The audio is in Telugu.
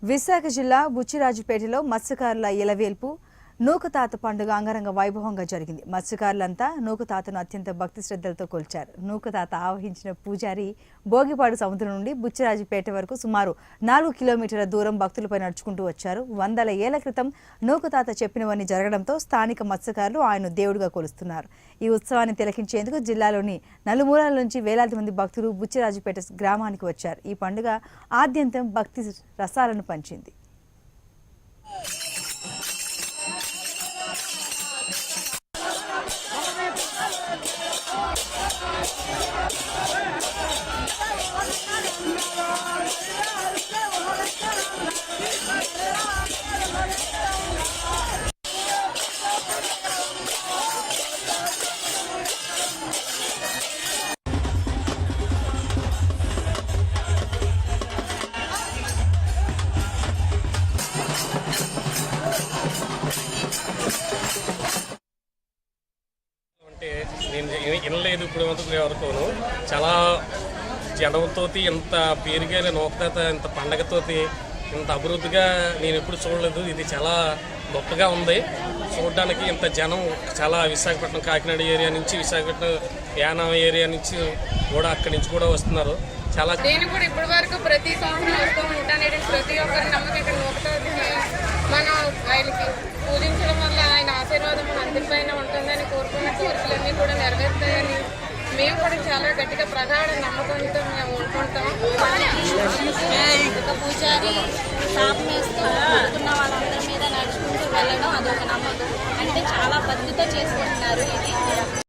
విశాఖ జిల్లా బుచ్చిరాజుపేటలో మత్స్యకారుల ఇలవేల్పు నూకతాత పండుగ అంగరంగ వైభవంగా జరిగింది. మత్స్యకారులంతా నూకతాతను అత్యంత భక్తి శ్రద్ధలతో కొలిచారు. నూకతాత ఆవహించిన పూజారి భోగిపాడు సముద్రం నుండి బుచ్చిరాజుపేట వరకు సుమారు 4 కిలోమీటర్ల దూరం భక్తులపై నడుచుకుంటూ వచ్చారు. 100 ఏళ్ల క్రితం నూకతాత చెప్పినవన్నీ జరగడంతో స్థానిక మత్స్యకారులు ఆయన దేవుడిగా కొలుస్తున్నారు. ఈ ఉత్సవాన్ని తిలకించేందుకు జిల్లాలోని నలుమూలల నుంచి వేలాది మంది భక్తులు బుచ్చిరాజుపేట గ్రామానికి వచ్చారు. ఈ పండుగ ఆద్యంతం భక్తి రసాలను పంచింది. అంటే నేను వినలేదు ఇప్పుడు వరకును. చాలా జనంతో ఇంత పేరుగా నూకతాత ఇంత పండగతో ఇంత అభివృద్ధిగా నేను ఎప్పుడు చూడలేదు. ఇది చాలా గొప్పగా ఉంది చూడడానికి. ఇంత జనం చాలా విశాఖపట్నం కాకినాడ ఏరియా నుంచి, విశాఖపట్నం యానం ఏరియా నుంచి కూడా అక్కడి నుంచి కూడా వస్తున్నారు. చాలా నేను కూడా ఇప్పటి వరకు ప్రతి సంవత్సరం వస్తూ ఉంటాను. ప్రతి ఒక్కరి నమ్మకం ఇక్కడ నూకతాతని మనం ఆయనకి పూజించడం వల్ల ఆయన ఆశీర్వాదం మన అందరిపైన ఉంటుందని కోరుకున్న కోరికలన్నీ కూడా నెరవేరుతాయని మేము కూడా చాలా గట్టిగా ప్రగాఢ నమ్మకంతో మేము ఉంటుంటాం. ఒక పూజారి శాపం వేస్తూ వెళ్తున్న వాళ్ళందరి మీద నడుచుకుంటూ వెళ్ళడం అదొక నమ్మకం. అంటే చాలా భక్తితో చేసుకుంటున్నారు ఇది.